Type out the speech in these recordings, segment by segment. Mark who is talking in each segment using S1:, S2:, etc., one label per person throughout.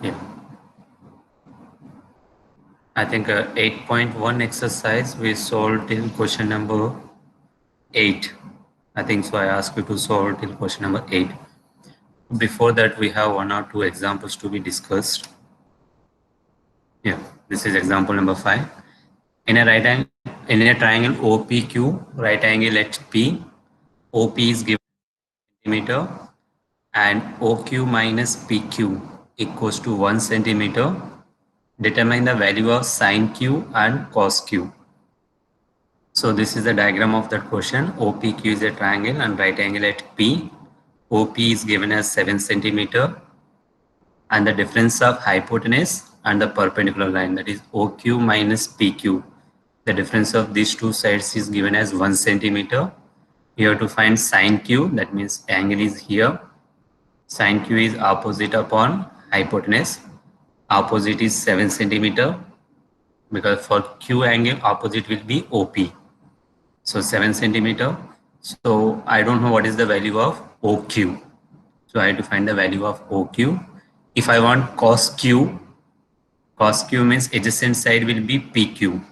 S1: Yeah. I think 8.1 exercise we solved till question number 8. I think so. I asked you to solve till question number 8. Before that, we have 1 or 2 examples to be discussed. Yeah, this is example number 5. In a triangle OPQ, right angle at P, OP is given centimeter and OQ minus PQ equals to 1 centimeter. Determine the value of sine Q and cos Q. So this is the diagram of that question. OPQ is a triangle and right angle at P. OP is given as 7 centimeter and the difference of hypotenuse and the perpendicular line, that is OQ minus PQ. The difference of these two sides is given as 1 centimeter. You have to find sine Q, that means angle is here. Sine Q is opposite upon hypotenuse. Opposite is 7 centimeter because for Q angle opposite will be OP. So 7 centimeter. So I don't know what is the value of OQ. So I have to find the value of OQ. If I want cos Q means adjacent side will be PQ.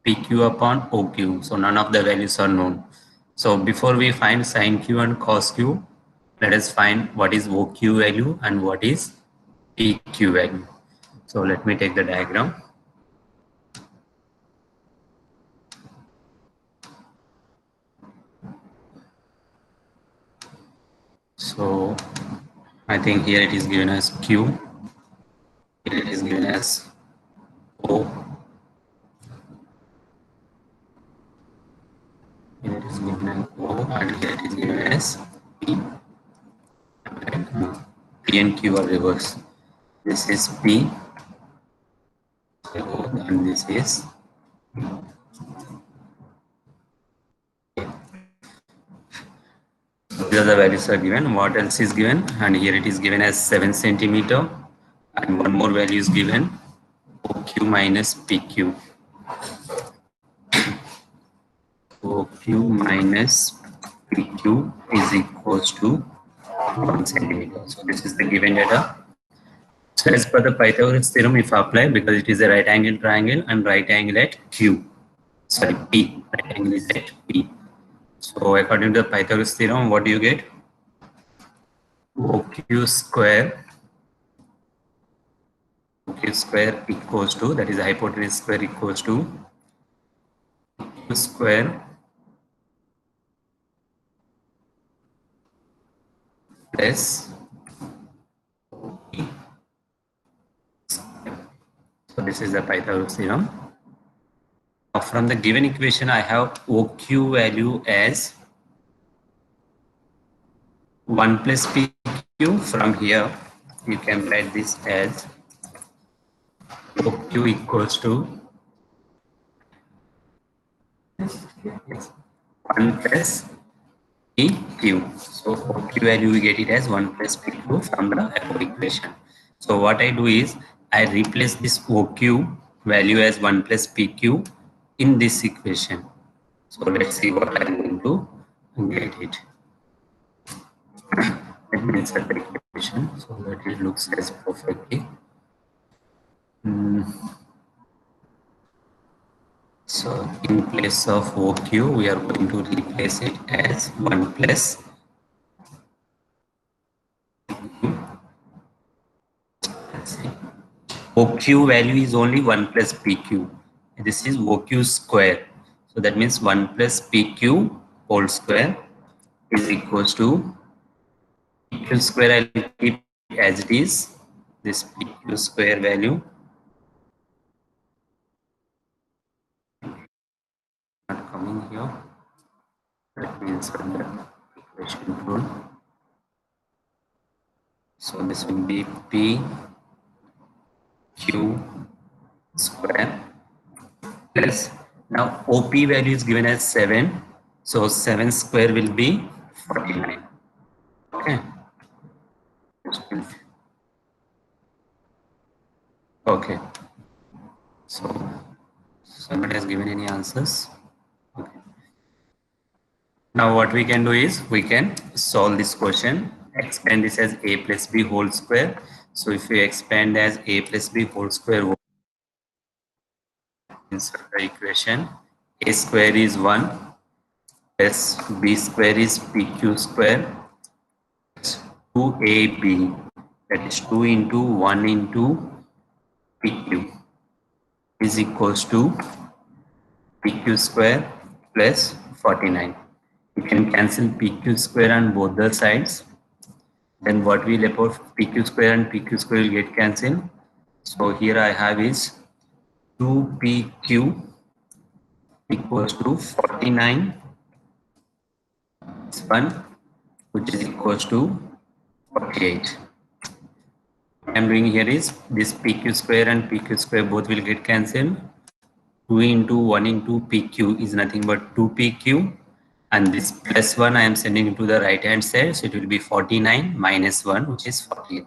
S1: PQ upon OQ. So none of the values are known. So before we find sine Q and cos Q, let us find what is OQ value and what is PQ value. So let me take the diagram. So I think here it is given as Q, here it is given as O, here it is given as O, and here it is given as P. P and Q are reversed. This is P, and this is these are the values are given. What else is given? And here it is given as 7 centimeter, and one more value is given, OQ minus PQ. OQ minus PQ is equals to 1 centimeter. So this is the given data. So as per the Pythagoras theorem, if apply, because it is a right angle triangle and right angle at Q, sorry P, right angle is at P. So according to the Pythagoras theorem, what do you get? OQ square equals to, that is hypotenuse square equals to Q square plus P. So this is the Pythagoras theorem. Now from the given equation, I have OQ value as 1 plus PQ. From here, you can write this as OQ equals to 1 plus PQ. So OQ value we get it as 1 plus PQ from the above equation. So what I do is I replace this OQ value as 1 plus PQ in this equation. So let's see what I'm going to get it. Let me insert the equation so that it looks as perfectly. So in place of OQ, we are going to replace it as 1 plus OQ value is only 1 plus PQ. This is OQ square. So that means 1 plus PQ whole square is equals to PQ square. I'll keep as it is. This PQ square value not coming here. Let me insert the equation rule. So this will be PQ square plus, now OP value is given as 7. So 7 square will be 49. Okay. Okay. So somebody has given any answers? Okay. Now what we can do is we can solve this question, expand this as a plus b whole square. So if we expand as a plus b whole square, insert the equation, a square is 1 plus b square is pq square 2ab, that is 2 into 1 into pq is equals to pq square plus 49. You can cancel pq square on both the sides. Then what will left pq square and pq square will get cancelled. So here I have is 2pq equals to 49 is 1, which is equals to 48. What I am doing here is this pq square and pq square both will get cancelled. 2 into 1 into pq is nothing but 2pq, and this plus 1 I am sending to the right hand side, so it will be 49 minus 1, which is 48.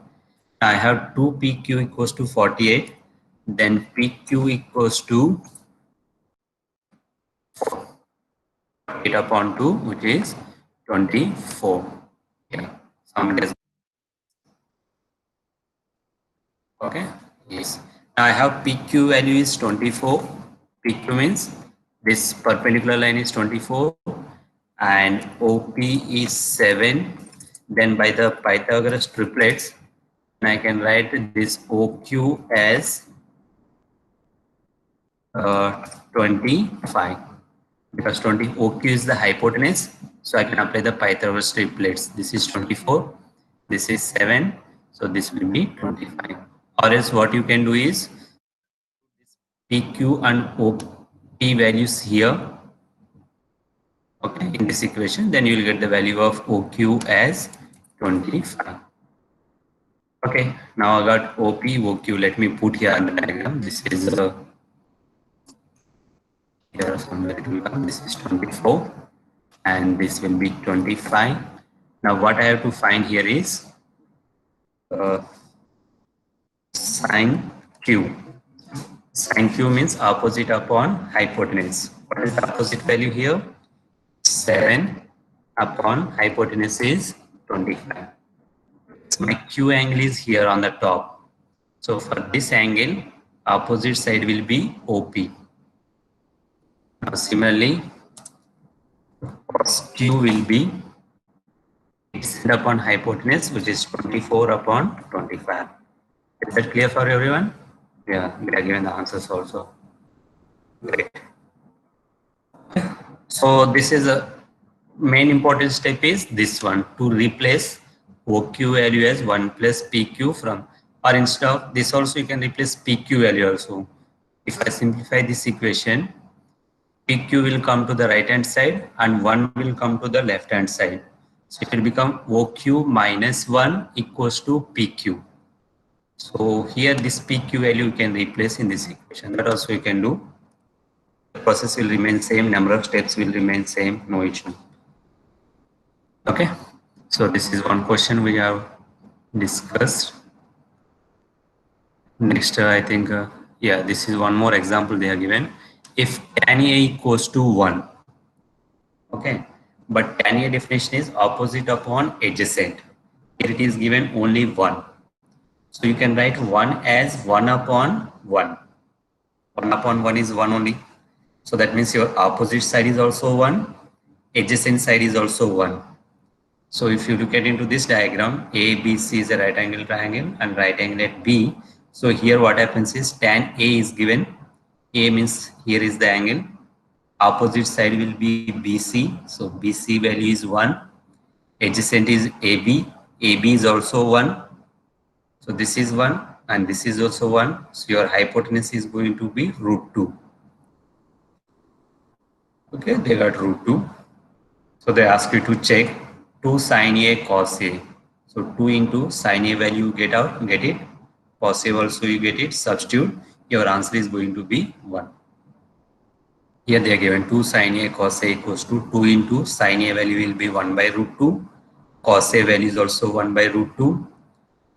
S1: I have 2pq equals to 48, then pq equals to 8 upon 2, which is 24. Yeah, somebody has. Okay, yes. Now I have PQ value is 24. PQ means this perpendicular line is 24 and OP is 7. Then by the Pythagoras triplets, I can write this OQ as 25, because 20 OQ is the hypotenuse. So I can apply the Pythagoras triplets. This is 24, this is 7, so this will be 25. Or else what you can do is PQ and OP values here, okay, in this equation, then you will get the value of OQ as 25. Okay, now I got OP, OQ. Let me put here on the diagram. This is here somewhere it will come. This is 24 and this will be 25. Now what I have to find here is sine Q. Sine Q means opposite upon hypotenuse. What is the opposite value here? 7 upon hypotenuse is 25. So my Q angle is here on the top. So for this angle, opposite side will be OP. Now similarly, cos Q will be set upon hypotenuse, which is 24 upon 25. Is that clear for everyone? Yeah, we are given the answers also. Great. So this is a main important step is this one, to replace OQ value as 1 plus PQ from, or instead of this also you can replace PQ value also. If I simplify this equation, PQ will come to the right hand side and 1 will come to the left hand side. So it will become OQ minus 1 equals to PQ. So here this PQ value you can replace in this equation. That also you can do. The process will remain same, number of steps will remain same, no issue. Okay, so this is one question we have discussed. Next, I think, yeah, this is one more example they are given. If tan A equals to 1, okay, but tan A definition is opposite upon adjacent. Here it is given only 1. So you can write 1 as 1 upon 1. 1 upon 1 is 1 only. So that means your opposite side is also 1, adjacent side is also 1. So if you look at into this diagram, ABC is a right angle triangle and right angle at B. So here what happens is tan A is given. A means here is the angle. Opposite side will be BC. So BC value is 1. Adjacent is AB. AB is also 1. So this is 1 and this is also 1. So your hypotenuse is going to be root 2. Okay, they got root 2. So they ask you to check 2 sin A cos A. So 2 into sin A value get it. Cos A also you get it. Substitute. Your answer is going to be 1. Here they are given 2 sin A cos A equals to 2 into sin A value will be 1 by root 2. Cos A value is also 1 by root 2.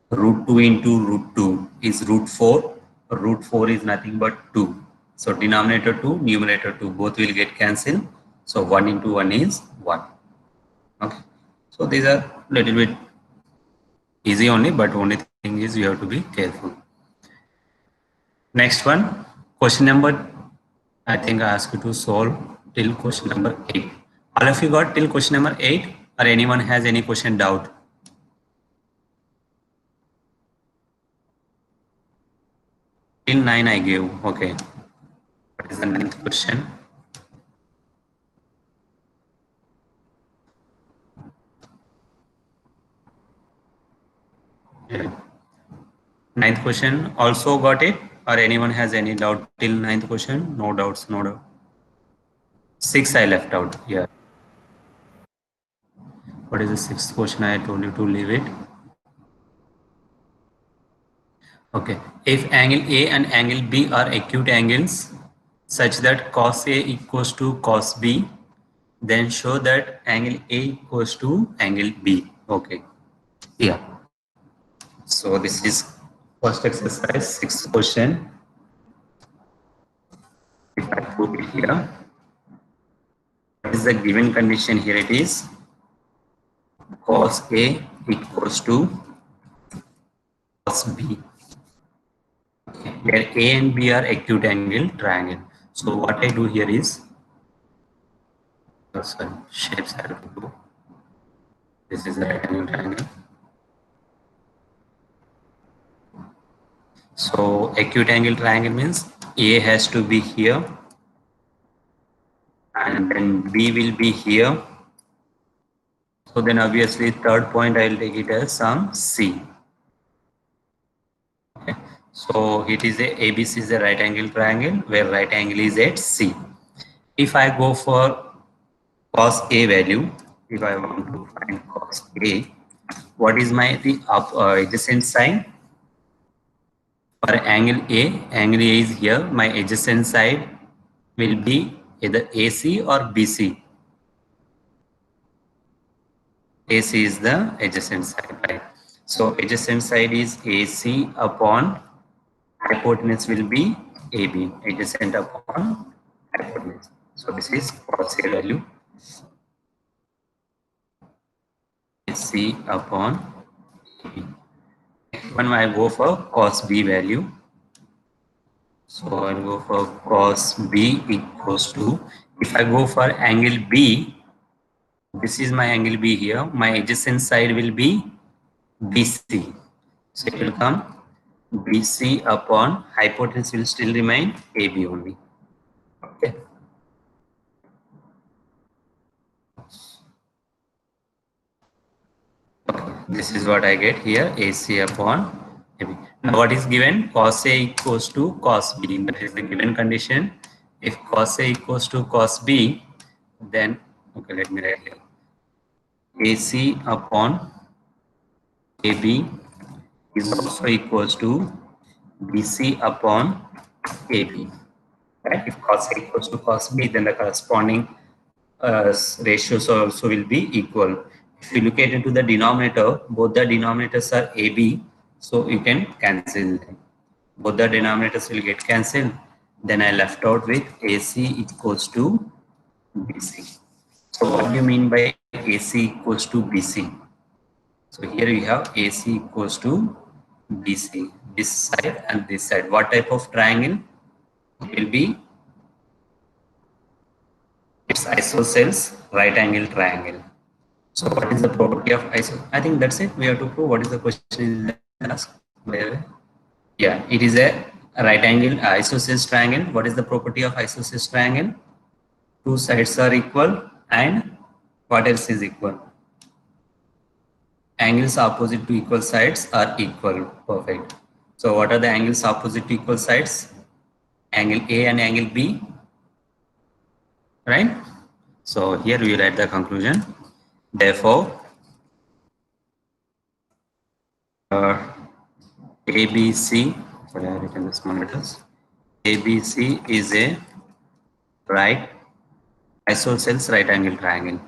S1: Root 2 into root 2 is root 4. Root 4 is nothing but 2. So denominator 2, numerator 2, both will get cancelled. So 1 into 1 is 1. Okay, so these are little bit easy only, but only thing is you have to be careful. Next one, question number, I think I asked you to solve till question number 8. All of you got till question number 8, or anyone has any question doubt? Till 9 I gave. Okay. What is the 9th question? Yeah. 9th question also got it, or anyone has any doubt till 9th question? No doubts, no doubt. 6 I left out. Yeah. What is the 6th question? I told you to leave it. Okay. If angle A and angle B are acute angles such that cos A equals to cos B, then show that angle A equals to angle B. Okay. Yeah. So this is first exercise, 6th question. If I put it here, what is the given condition here? It is cos A equals to cos B. Where A and B are acute angle triangle. So what I do here is, sorry, shapes I have to do. This is the right angle triangle. So acute angle triangle means A has to be here, and then B will be here. So then obviously third point I will take it as some C. Okay. So it is a ABC is a right angle triangle where right angle is at C. If I go for cos A value, if I want to find cos A, what is my the adjacent side? For angle A is here. My adjacent side will be either AC or BC. AC is the adjacent side, right? So adjacent side is AC upon hypotenuse will be AB, adjacent upon hypotenuse. So this is cos A value, AC upon AB. Next one I go for cos B value. So I'll go for cos B equals to, if I go for angle B, this is my angle B here, my adjacent side will be BC. So it will come BC upon hypotenuse will still remain AB only. Okay. Okay. This is what I get here, AC upon AB. Now what is given? Cos A equals to cos B. That is the given condition. If cos A equals to cos B, then, okay, let me write here. AC upon AB is also equals to BC upon AB. Right? If cos A equals to cos B, then the corresponding ratios also will be equal. If you look at into the denominator, both the denominators are AB, so you can cancel them. Both the denominators will get cancelled. Then I left out with AC equals to BC. So what do you mean by AC equals to BC? So here we have AC equals to BC, this side and this side. What type of triangle? It will be, it's isosceles right angle triangle. So what is the property of iso? I think that's it. We have to prove what is the question is asked. Yeah, it is a right angle isosceles triangle. What is the property of isosceles triangle? Two sides are equal and what else is equal? Angles opposite to equal sides are equal. Perfect. So what are the angles opposite to equal sides? Angle A and angle B, right? So here we write the conclusion. Therefore, ABC, sorry, I have written the small letters. ABC is a right isosceles right angle triangle.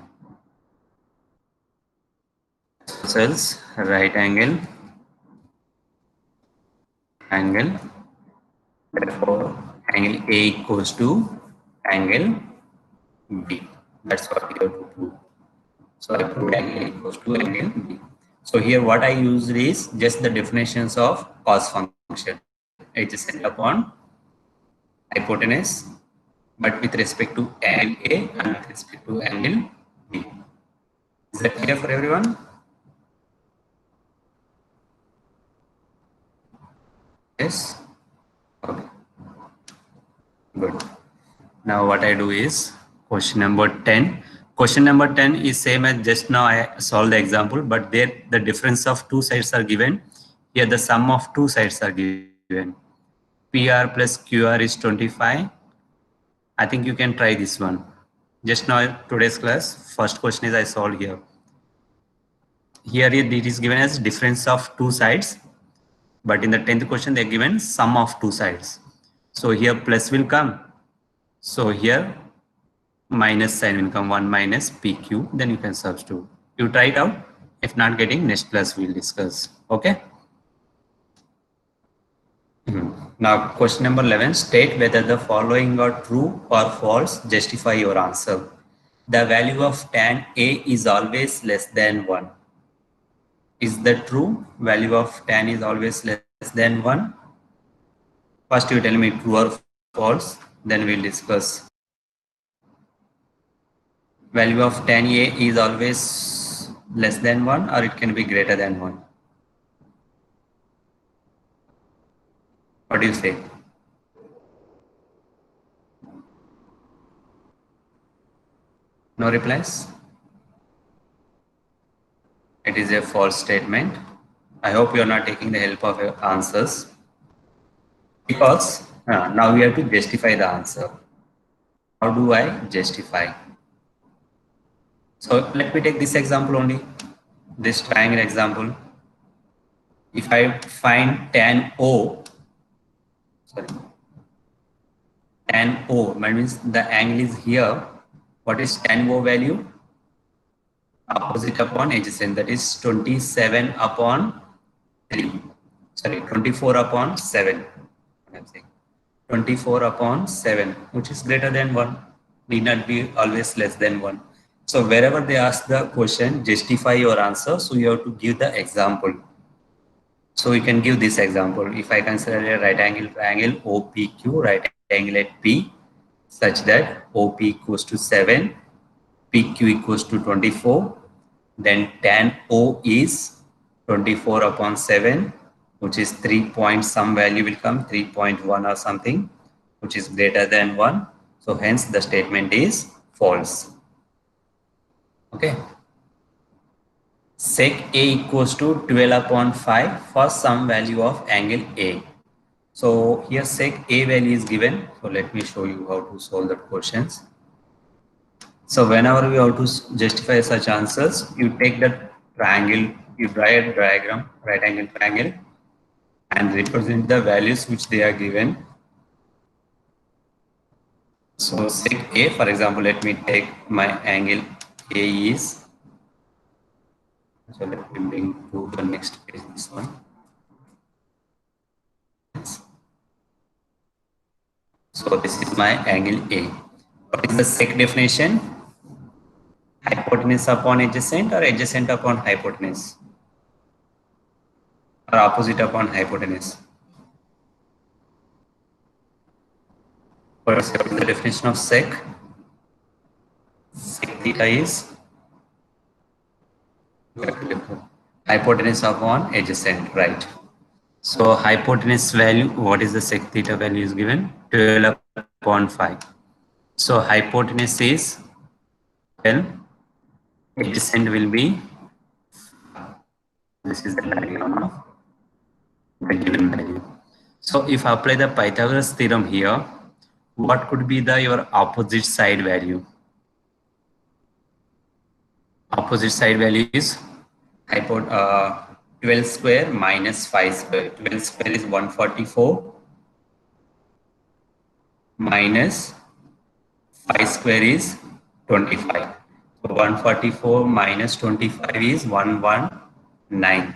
S1: Isosceles right angle angle. Therefore, angle A equals to angle B. That's what we have to prove. So I put angle A equals to angle B. So here what I used is just the definitions of cos function, adjacent upon hypotenuse, but with respect to angle A and with respect to angle B. Is that clear for everyone? Yes? Okay. Good. Now what I do is question number 10. Question number 10 is same as just now I solved the example, but there the difference of two sides are given. Here the sum of two sides are given. PR plus QR is 25. I think you can try this one. Just now today's class, first question is I solved here. Here it is given as difference of two sides, but in the 10th question they are given sum of two sides. So here plus will come. So here minus sign will come, 1 minus PQ, then you can substitute. You try it out. If not getting, next class we'll discuss. Okay. Now question number 11, state whether the following are true or false, justify your answer. The value of tan A is always less than 1. Is that true? Value of tan is always less than 1. First you tell me true or false, then we'll discuss. Value of tan A is always less than 1 or it can be greater than 1. What do you say? No replies? It is a false statement. I hope you are not taking the help of your answers, because now we have to justify the answer. How do I justify? So let me take this example only, this triangle example. If I find tan O, tan O, that means the angle is here. What is tan O value? Opposite upon adjacent, that is 27 upon 3. Sorry, 24 upon 7. I'm saying 24 upon 7, which is greater than 1. Need not be always less than 1. So wherever they ask the question, justify your answer. So you have to give the example. So we can give this example. If I consider a right angle triangle OPQ, right angle at P, such that OP equals to 7, PQ equals to 24, then tan O is 24 upon 7, which is 3 point some value will come, 3.1 or something, which is greater than 1. So hence the statement is false. Okay. Sec A equals to 12 upon 5 for some value of angle A. So here sec A value is given. So let me show you how to solve the questions. So whenever we have to justify such answers, you take the triangle, you draw a diagram, right angle triangle, and represent the values which they are given. So sec A, for example, let me take my angle A is, so let me bring to the next page this one. So this is my angle A. What is the sec definition? Hypotenuse upon adjacent or adjacent upon hypotenuse? Or opposite upon hypotenuse? What is the definition of sec? Sec theta is hypotenuse upon adjacent, right? So hypotenuse value, what is the sec theta value is given? 12 upon 5. So hypotenuse is 12, adjacent will be, this is the diagram of the given value. So if I apply the Pythagoras theorem here, what could be the your opposite side value? Opposite side value is 12 square minus 5 square. 12 square is 144 minus 5 square is 25. So 144 minus 25 is 119.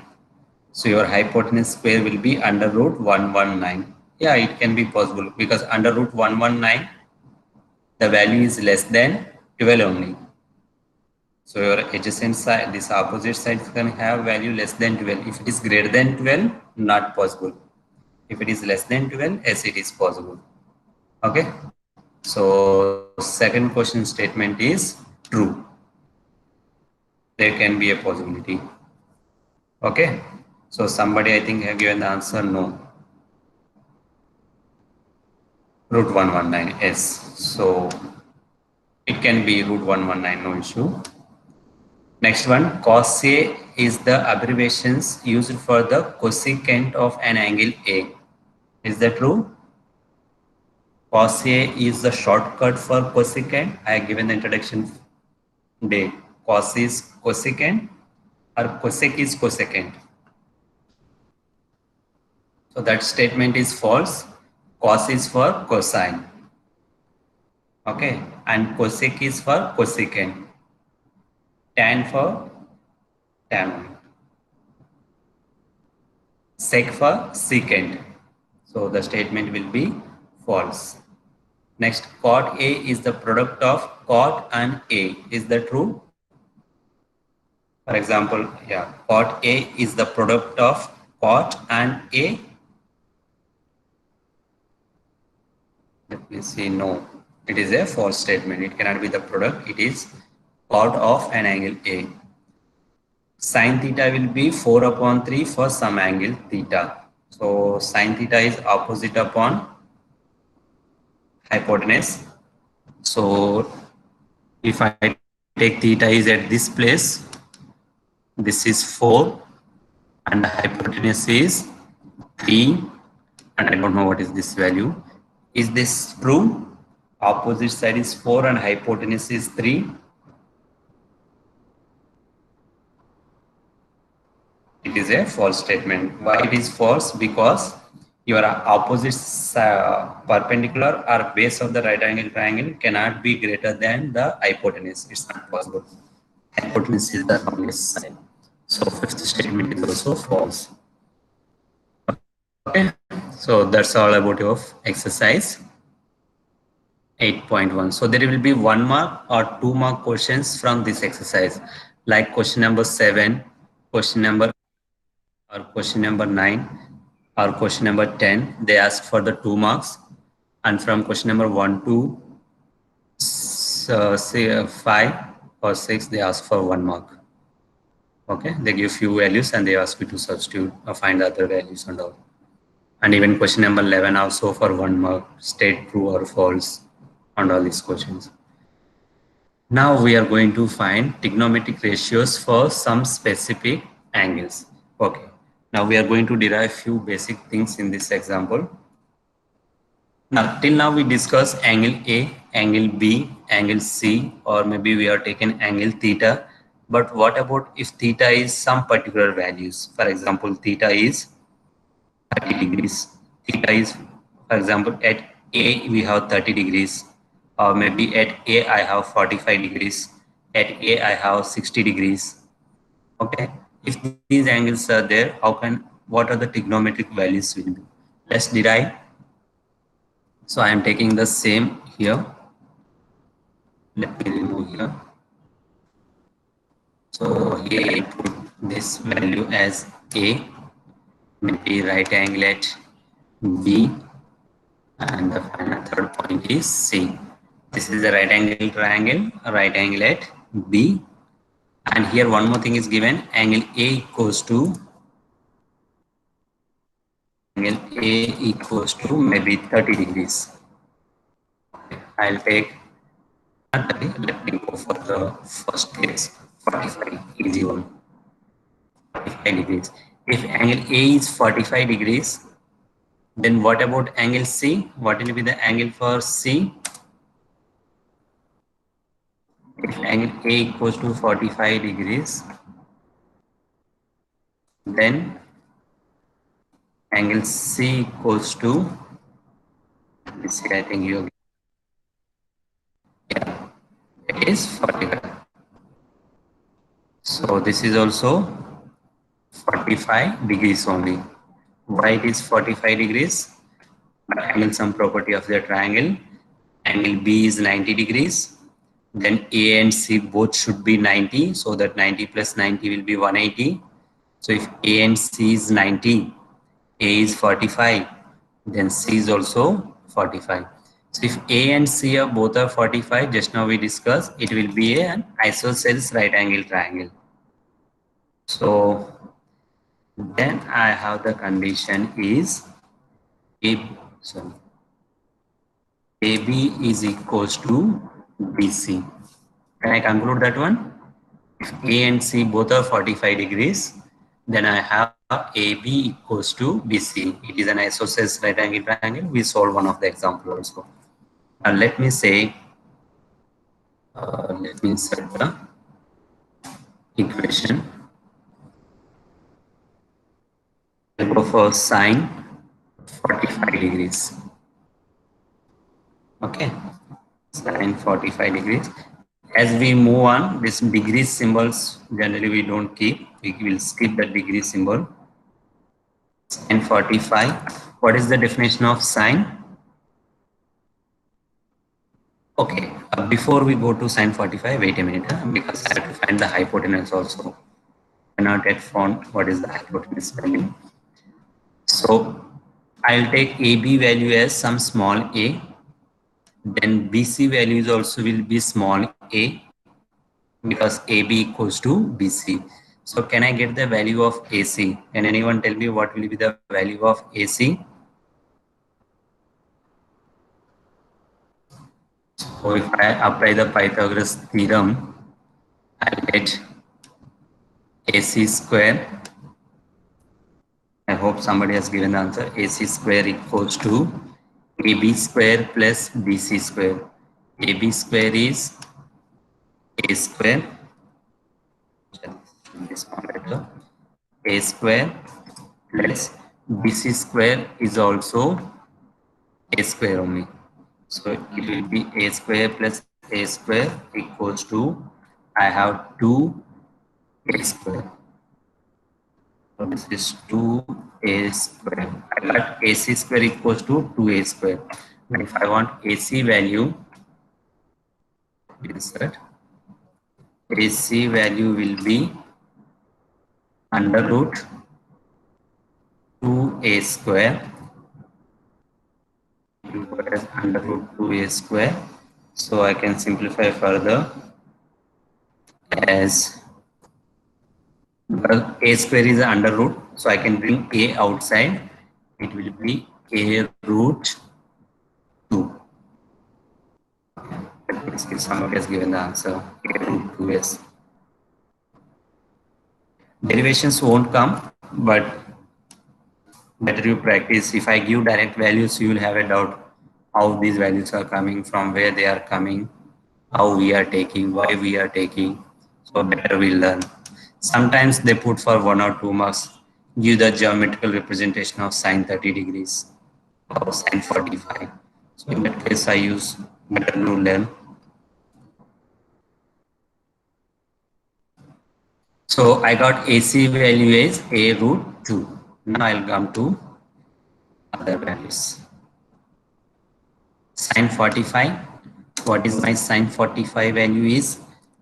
S1: So your hypotenuse square will be under root 119. Yeah, it can be possible because under root 119, the value is less than 12 only. So your adjacent side, this opposite side can have value less than 12. If it is greater than 12, not possible. If it is less than 12, yes, it is possible. Okay. So second question statement is true. There can be a possibility. Okay. So somebody I think have given the answer no. Root 119, yes. So it can be root 119, no issue. Next one, cos A is the abbreviations used for the cosecant of an angle A. Is that true? Cos A is the shortcut for cosecant. I have given the introduction day. Cos is cosecant or cosec is cosecant. So that statement is false. Cos is for cosine. Okay. And cosec is for cosecant. Tan for tan. Sec for secant. So the statement will be false. Next, cot A is the product of cot and A. Is that true? For example, yeah, cot A is the product of cot and A. Let me see. No, it is a false statement. It cannot be the product. It is cot of an angle A. Sin theta will be 4 upon 3 for some angle theta. So sin theta is opposite upon hypotenuse. So if I take theta is at this place, this is 4 and the hypotenuse is 3 and I don't know what is this value. Is this true? Opposite side is 4 and hypotenuse is 3. It is a false statement. Why it is false? Because your opposite perpendicular or base of the right angle triangle cannot be greater than the hypotenuse. It's not possible. Hypotenuse is the longest side. So fifth statement is also false. Okay, so that's all about your exercise 8.1. So there will be 1 mark or 2 mark questions from this exercise, like question number 7, question number or question number 9 or question number 10. They ask for the 2 marks, and from question number 1 to say 5 or 6 they ask for 1 mark. Okay, they give few values and they ask you to substitute or find other values and all. And even question number 11 also for 1 mark, state true or false and all these questions. Now we are going to find trigonometric ratios for some specific angles. Okay, now we are going to derive few basic things in this example. Now till now we discussed angle A, angle B, angle C, or maybe we are taking angle theta. But what about if theta is some particular values? For example, theta is 30 degrees. Theta is, for example, at A we have 30 degrees, or maybe at A I have 45 degrees, at A I have 60 degrees. Okay, if these angles are there, what are the trigonometric values will be? Let's derive. So I am taking the same here. Let me remove here. So here I put this value as A, maybe right angle at B, and the final third point is C. This is the right angle triangle, right angle at B, and here one more thing is given, angle A equals to maybe 30 degrees. I'll take, not 30, let me go for the first case, 45, easy one, 45 degrees. If angle A is 45 degrees, then what about angle C? What will be the angle for C? If angle A equals to 45 degrees, then angle C equals to, let me see, I think you, yeah, it is 45. So this is also 45 degrees only. Why it is 45 degrees? By angle sum property of the triangle. Angle B is 90 degrees. Then A and C both should be 90, so that 90 plus 90 will be 180. So if A and C is 90, A is 45, then C is also 45. So if A and C are both are 45, just now we discussed, it will be an isosceles right angle triangle. So then I have the condition is sorry, AB is equals to BC. Can I conclude that one? If A and C both are 45 degrees, then I have AB equals to BC. It is an isosceles right angle triangle. We solve one of the example also. Now let me say, let me set the equation. I'll go for sine 45 degrees. Okay, sine 45 degrees. As we move on, this degree symbols generally we don't keep. We will skip the degree symbol. Sine 45. What is the definition of sine? Okay, before we go to sine 45, wait a minute, because I have to find the hypotenuse also. I cannot yet found what is the hypotenuse value. So I'll take AB value as some small a, then BC values also will be small a, because AB equals to BC. So can I get the value of AC? Can anyone tell me what will be the value of AC? So if I apply the Pythagoras theorem, I'll get AC square. I hope somebody has given the answer. AC square equals to AB square plus BC square. AB square is A square. This one letter. A square plus BC square is also A square only. So it will be A square plus A square equals to, I have 2A square. So this is 2A square. I got AC square equals to 2A square. And if I want AC value, insert, AC value will be under root 2A square, as under root 2A square. So I can simplify further as A square is under root, so I can bring A outside. It will be A root 2. If somebody has given the answer, A root 2s. Derivations won't come, but better you practice. If I give direct values, you will have a doubt how these values are coming, from where they are coming, how we are taking, why we are taking. So better we learn. Sometimes they put for 1 or 2 marks, give the geometrical representation of sine 30 degrees or sine 45. So in that case, I use better to learn. So I got AC value is A root 2. Now I'll come to other values. Sine 45. What is my sine 45 value is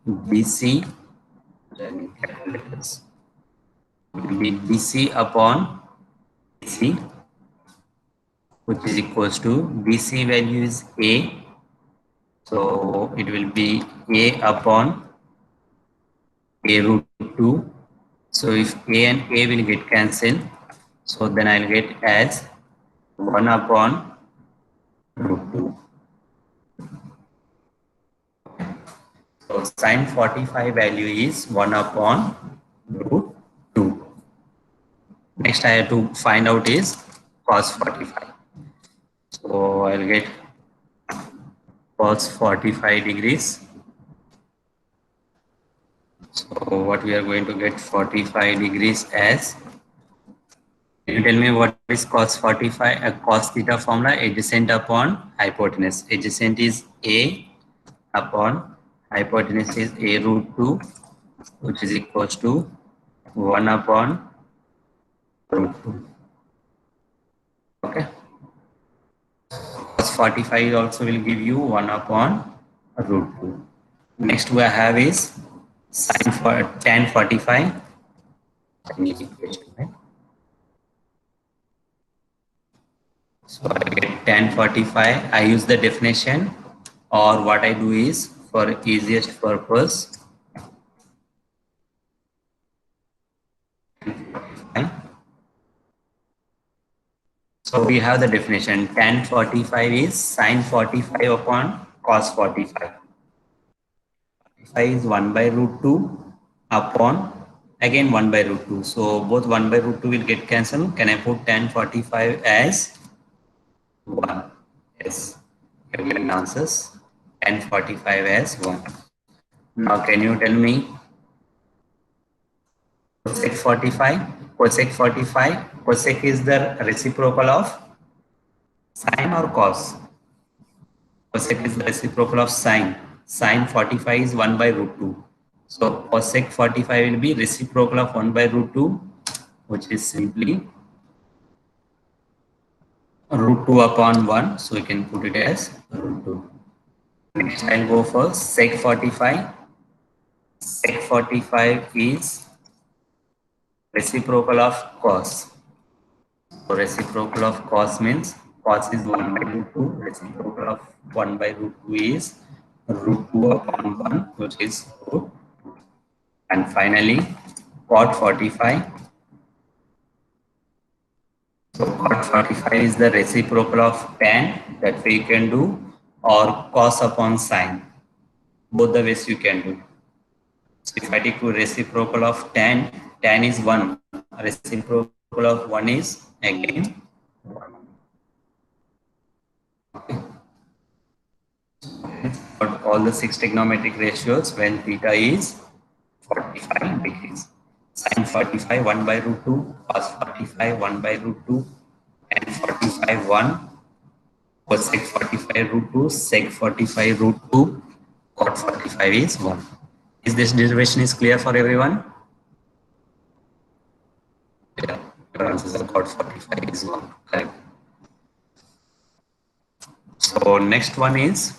S1: BC. Will be BC upon AC, which is equals to BC value is A. So it will be A upon A root 2. So if A and A will get cancelled, so then I'll get as 1 upon root 2. So sine 45 value is 1 upon root 2. Next I have to find out is cos 45. So I'll get cos 45 degrees. So what we are going to get 45 degrees as, can you tell me what is cos 45? A cos theta formula, adjacent upon hypotenuse. Adjacent is A upon hypotenuse is A root 2, which is equals to 1 upon root 2. Okay. Cos 45 also will give you 1 upon root 2. Next we have is sine for tan 45. I need equation, right? So I get tan 45. I use the definition, or what I do is for easiest purpose. So we have the definition. Tan 45 is sine 45 upon cos 45. 5 is 1 by root 2 upon again 1 by root 2. So both 1 by root 2 will get cancelled. Can I put tan 45 as 1? Yes. Given answers. Tan 45 as 1. Now can you tell me cosec 45? Cosec 45. Cosec is the reciprocal of sine or cos? Cosec is the reciprocal of sine. Sine 45 is 1 by root 2. So cosec 45 will be reciprocal of 1 by root 2, which is simply root 2 upon 1. So we can put it as root 2. Next I'll go for sec 45. Sec 45 is reciprocal of cos. So reciprocal of cos means cos is 1 by root 2. Reciprocal of 1 by root 2 is root 2 upon 1, which is root. And finally, cot 45. So cot 45 is the reciprocal of tan, that way you can do, or cos upon sine. Both the ways you can do. So if I take reciprocal of tan, tan is 1. Reciprocal of 1 is again 1. Got all the 6 trigonometric ratios when theta is 45 degrees. Sin 45 1 by root 2, cos 45 1 by root 2, and 45 1, cosec 45 root 2, sec 45 root 2, cot 45 is 1. Is this derivation is clear for everyone? Yeah, your answer is cot 45 is 1. Correct. So next one is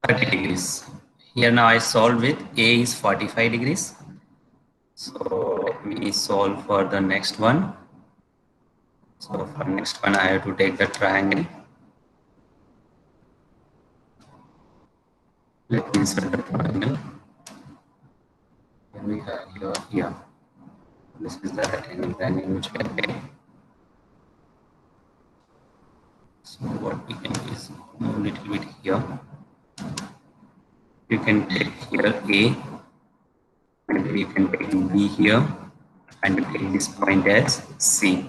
S1: 30 degrees. Here now I solve with A is 45 degrees. So let me solve for the next one. So for next one I have to take the triangle. Let me insert the triangle. Here we have here. This is the rectangle triangle which we have made. So what we can do is move a little bit here. You can take here A, and you can take B here, and you take this point as C.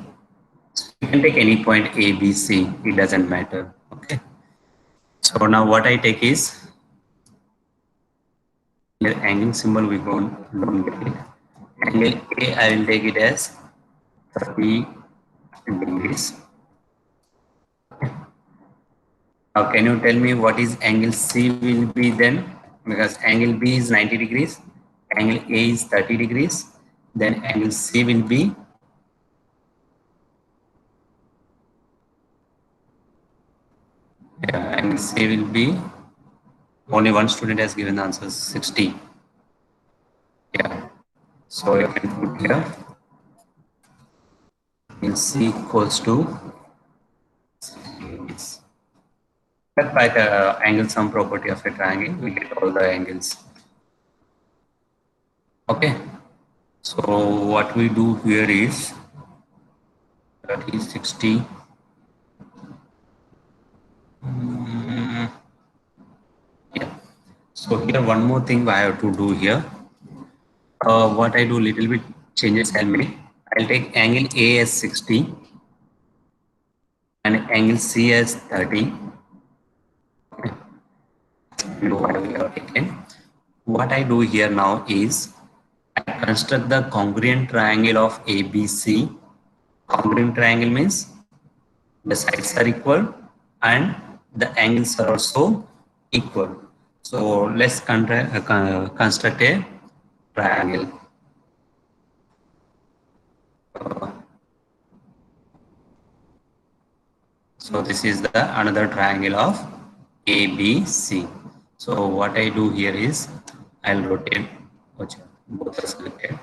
S1: So you can take any point A, B, C, it doesn't matter. Okay. So now what I take is here angle symbol we don't get it. Angle A I will take it as 30 degrees. Now can you tell me what is angle C will be then? Because angle B is 90 degrees, angle A is 30 degrees, then angle C will be angle C will be, only one student has given the answer 60. Yeah. So you can put here angle C equals to but by the angle sum property of a triangle, we get all the angles. Okay. So what we do here is 30, 60. Yeah. So here one more thing I have to do here. What I do little bit changes I'll make. I'll take angle A as 60 and angle C as 30. What I do here now is I construct the congruent triangle of ABC. Congruent triangle means the sides are equal and the angles are also equal. So let's construct a triangle. So this is the another triangle of ABC. So what I do here is I'll rotate. Both are selected.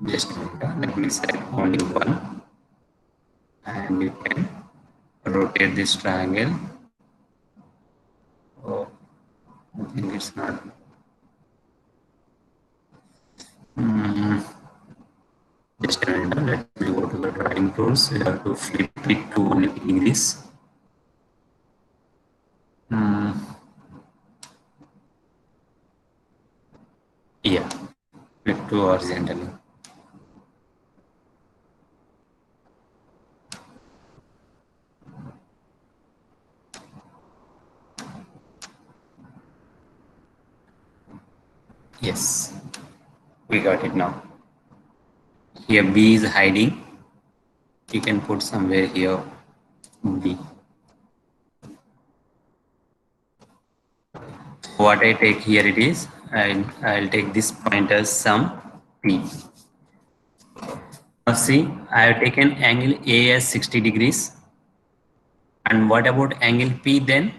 S1: Just let me select only one, and you can rotate this triangle. Oh, I think it's not. Just a minute. Let me go to the drawing tools. You have to flip it to 180 degrees. Yeah, flip to horizontally. Yes, we got it now. Here B is hiding. You can put somewhere here B. What I take here it is, I'll take this point as sum P. Now see, I have taken angle A as 60 degrees. And what about angle P then?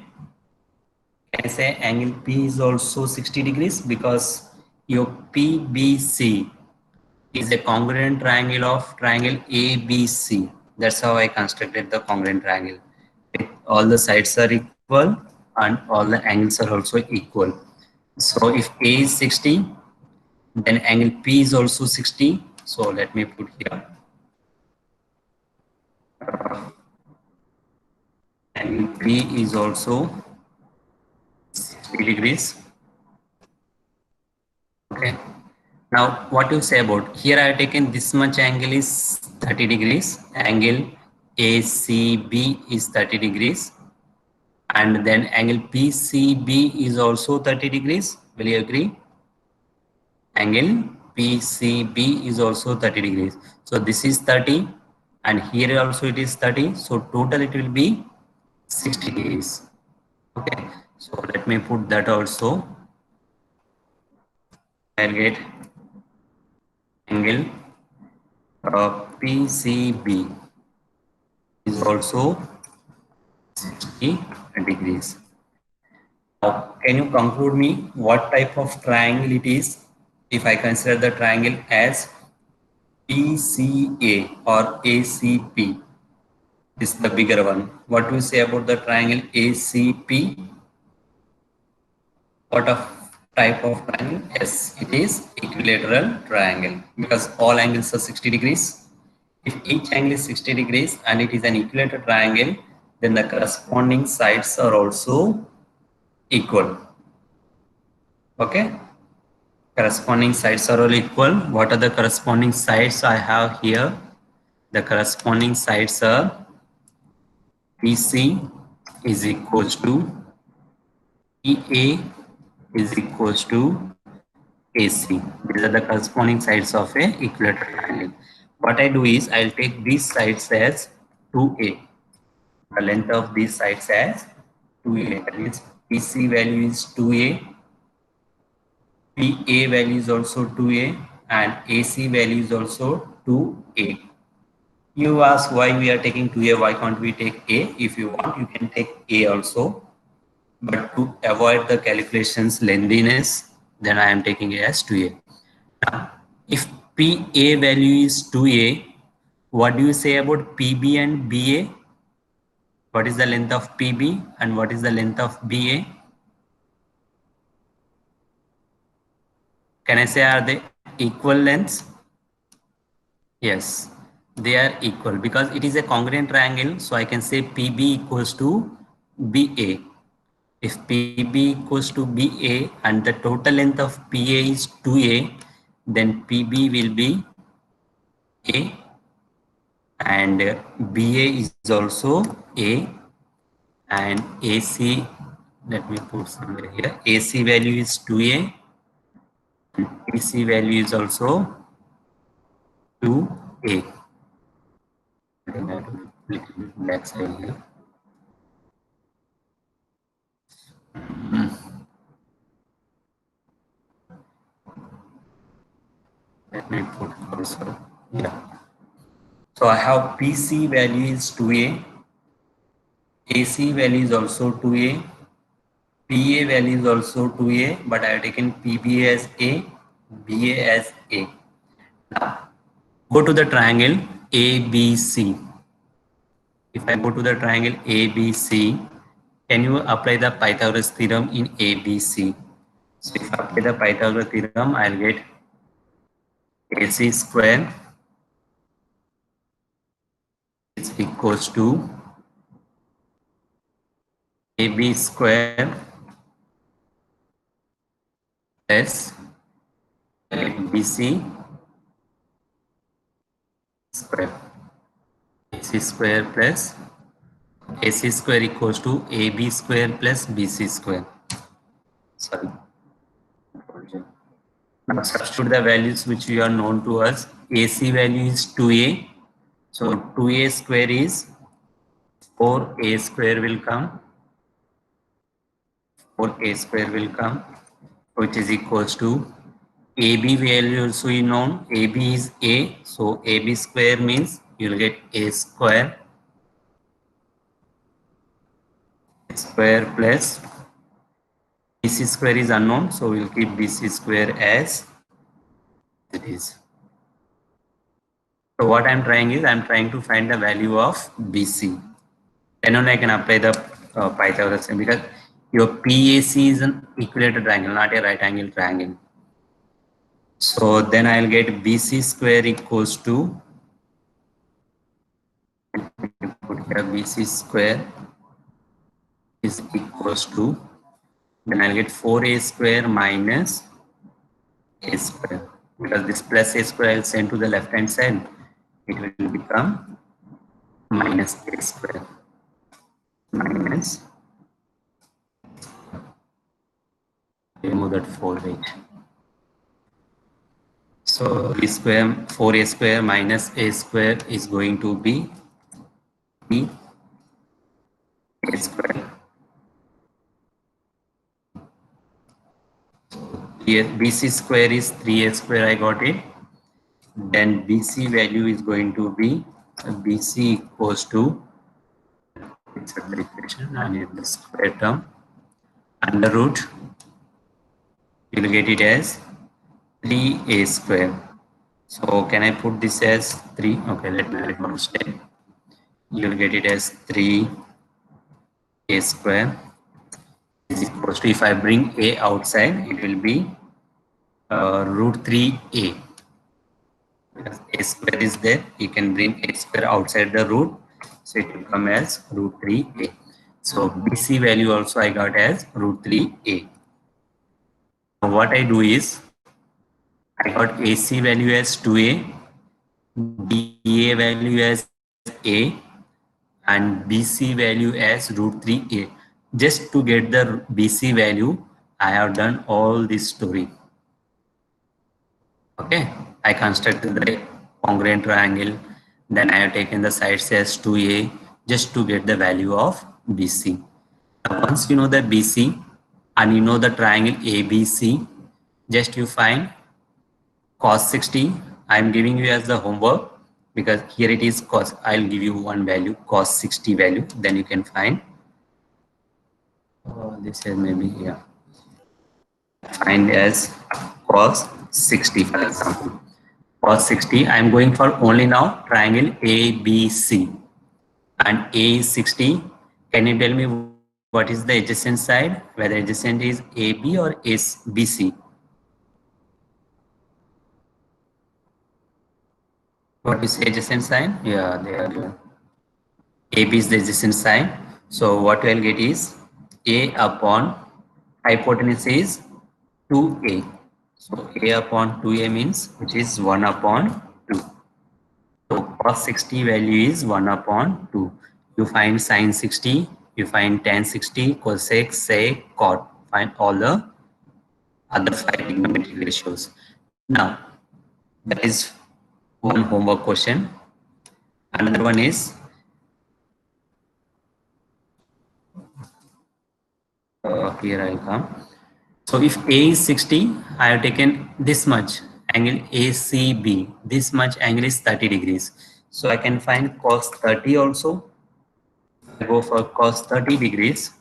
S1: Can I say angle P is also 60 degrees because your PBC is a congruent triangle of triangle ABC. That's how I constructed the congruent triangle. All the sides are equal and all the angles are also equal. So if A is 60, then angle P is also 60. So let me put here. Angle P is also 60 degrees. Okay. Now what you say about here, I have taken this much angle is 30 degrees. Angle ACB is 30 degrees. And then angle PCB is also 30 degrees. Will you agree? Angle PCB is also 30 degrees. So this is 30 and here also it is 30. So total it will be 60 degrees. Okay. So let me put that also. I'll get angle PCB is also 60 degrees. Now, can you conclude me what type of triangle it is if I consider the triangle as PCA or ACP? This is the bigger one. What do you say about the triangle ACP? What of type of triangle? Yes, it is equilateral triangle because all angles are 60 degrees. If each angle is 60 degrees and it is an equilateral triangle, then the corresponding sides are also equal. Okay. Corresponding sides are all equal. What are the corresponding sides I have here? The corresponding sides are PC is equals to EA is equals to AC. These are the corresponding sides of a equilateral triangle. What I do is I'll take these sides as 2A. The length of these sides as 2A. That means PC value is 2A, PA value is also 2A, and AC value is also 2A. You ask why we are taking 2A, why can't we take A? If you want, you can take A also. But to avoid the calculations lengthiness, then I am taking A as 2A. Now, if PA value is 2A, what do you say about PB and BA? What is the length of PB and what is the length of BA? Can I say are they equal lengths? Yes, they are equal because it is a congruent triangle. So I can say PB equals to BA. If PB equals to BA and the total length of PA is 2A, then PB will be A and BA is also A and AC, let me put somewhere here, AC value is 2A and AC value is also 2A. Then I will click back side here. Let me put also, yeah. So I have PC value is 2A, AC value is also 2A, PA value is also 2A, but I have taken PBA as A, BA as A. Now, go to the triangle ABC. If I go to the triangle ABC, can you apply the Pythagoras theorem in ABC? So if I apply the Pythagoras theorem, I'll get AC square is equals to AB square plus BC square. AC square plus AC square equals to AB square plus BC square. Sorry. Now substitute the values which we are known to us. AC value is 2A. So 2A square is 4A square will come. 4A square will come, which is equals to AB value also is known. AB is A. So AB square means you will get A square plus BC square is unknown. So we'll keep BC square as it is. So what I'm trying is I'm trying to find the value of BC. Then only I can apply the Pythagoras theorem, because your PAC is an equilateral triangle, not a right angle triangle. So then I'll get BC square equals to, put here BC square is equals to, then I'll get 4A square minus A square, because this plus A square I'll send to the left hand side, it will become minus A square minus, remove that 4A. So B square, 4A square minus A square is going to be B A square. Here BC square is 3A square, I got it. Then BC value is going to be BC equals to, insert the equation and in the square term, under root, you will get it as 3A square. So can I put this as 3? Okay, let me write one step. You will get it as 3A square is equals to, if I bring A outside, it will be root 3A. Because A square is there, you can bring A square outside the root, so it will come as root 3A. So BC value also I got as root 3A. Now what I do is, I got AC value as 2A, BA value as A, and BC value as root 3A. Just to get the BC value, I have done all this story. Okay, I constructed the congruent triangle, then I have taken the sides as 2A just to get the value of BC. Now, once you know the BC and you know the triangle ABC, just you find cos 60. I am giving you as the homework, because here it is cos. I'll give you one value, cos 60 value, then you can find. This is maybe, yeah, find as cos 60 for example. Cos 60, I am going for only now triangle ABC, and A is 60. Can you tell me what is the adjacent side, whether adjacent is AB or is BC? What is the adjacent side? Yeah, there. AB is the adjacent side. So what we'll get is A upon hypotenuse is 2A. So A upon 2A means, which is 1 upon 2. So cos 60 value is 1 upon 2. You find sin 60, you find tan 60, cosec, sec, cot. Find all the other 5 trigonometric ratios. Now, that is one homework question. Another one is, here I'll come. So if A is 60, I have taken this much angle ACB. This much angle is 30 degrees. So I can find cos 30 also. go for cos 30 degrees.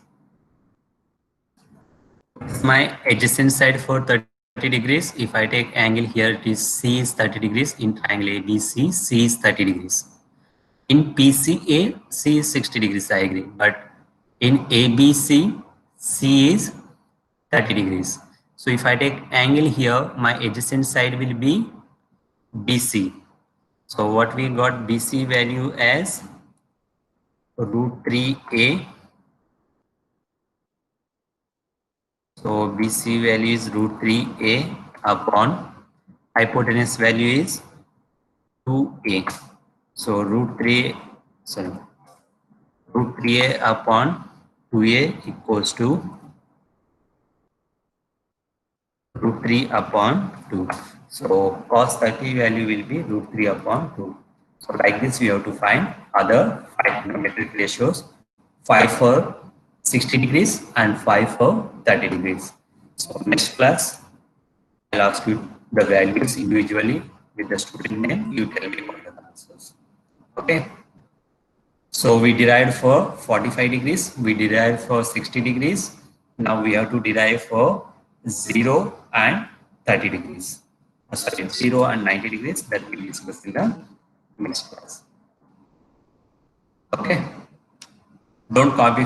S1: My adjacent side for 30 degrees. If I take angle here, it is C is 30 degrees. In triangle ABC, C is 30 degrees. In PCA, C is 60 degrees, I agree. But in ABC, C is 30 degrees. So if I take angle here, my adjacent side will be BC. So what we got BC value as root 3A. So BC value is root 3A upon hypotenuse value is 2A. So root 3A upon 2A equals to root 3 upon 2. So cos 30 value will be root 3 upon 2. So like this we have to find other 5 trigonometric ratios, 5 for 60 degrees and 5 for 30 degrees. So next class I'll ask you the values individually with the student name. You tell me what are the answers. Okay. So we derived for 45 degrees, we derived for 60 degrees. Now we have to derive for 0 and 30 degrees. Sorry, 0 and 90 degrees, that we will discuss in the next class. Okay. Don't copy